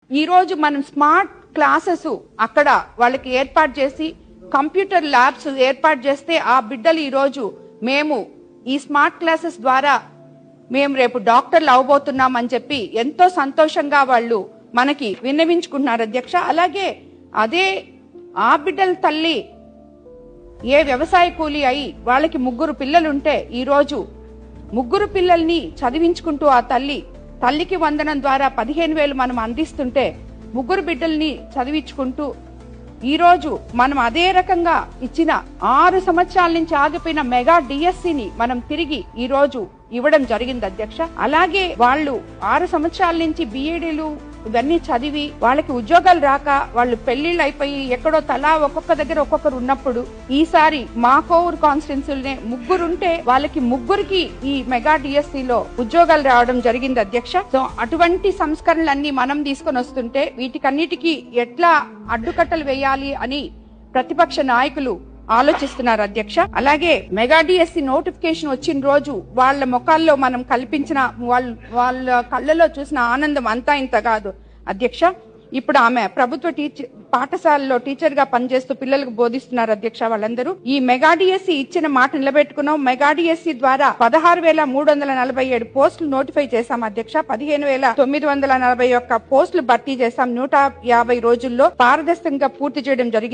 ఈ రోజు మనం స్మార్ట్ క్లాసెస్ అక్కడ వాళ్ళకి ఏర్పాటు చేసి కంప్యూటర్ ల్యాబ్స్ ఏర్పాటు చేస్తే ఆ బిడ్డలు ఈ రోజు మేము ఈ స్మార్ట్ క్లాసెస్ ద్వారా మేము రేపు డాక్టర్లు అవబోతున్నాం అని చెప్పి ఎంతో సంతోషంగా వాళ్ళు మనకి విన్నవించుకుంటున్నారు అధ్యక్ష. అలాగే అదే ఆ బిడ్డల తల్లి ఏ వ్యవసాయ కూలి అయి వాళ్ళకి 3 పిల్లలుంటే ఈ రోజు 3 పిల్లల్ని చదివించుకుంటూ ఆ తల్లికి వందనం ద్వారా 15,000 మనం అందిస్తుంటే 3 బిడ్డల్ని చదివించుకుంటూ ఈ రోజు మనం అదే రకంగా ఇచ్చిన 6 సంవత్సరాల నుంచి ఆగిపోయిన మెగా డిఎస్సిని మనం తిరిగి ఈ రోజు ఇవ్వడం జరిగింది అధ్యక్ష. అలాగే వాళ్ళు 6 సంవత్సరాల నుంచి బిఏడీలు ఇవన్నీ చదివి వాళ్ళకి ఉద్యోగాలు రాక వాళ్ళు పెళ్లిళ్ళు అయిపోయి ఎక్కడో తలా ఒక్కొక్క దగ్గర ఒక్కొక్కరు ఉన్నప్పుడు ఈసారి మా కోవూరు కాన్స్టిట్యున్సీలోనే 3 ఉంటే వాళ్ళకి 3కి ఈ మెగా డిఎస్సిలో ఉద్యోగాలు రావడం జరిగింది అధ్యక్ష. సో అటువంటి సంస్కరణలన్నీ మనం తీసుకొని వస్తుంటే వీటికన్నిటికీ ఎట్లా అడ్డుకట్టలు వేయాలి అని ప్రతిపక్ష నాయకులు ఆలోచిస్తున్నారు అధ్యక్ష. అలాగే మెగా డిఎస్సి నోటిఫికేషన్ వచ్చిన రోజు వాళ్ళ ముఖాల్లో మనం కల్పించిన వాళ్ళ కళ్ళలో చూసిన ఆనందం అంతా ఇంత కాదు అధ్యక్ష. ఇప్పుడు ఆమె ప్రభుత్వ పాఠశాలలో టీచర్ గా పనిచేస్తూ పిల్లలకు బోధిస్తున్నారు అధ్యక్ష. వాళ్ళందరూ ఈ మెగా డిఎస్సి ఇచ్చిన మాట నిలబెట్టుకున్నాం. మెగా డిఎస్సి ద్వారా 16,347 పోస్టులు నోటిఫై చేశాం అధ్యక్ష. 15,941 పోస్టులు భర్తీ చేశాం. 150 రోజుల్లో పారదర్శకంగా పూర్తి చేయడం జరిగింది.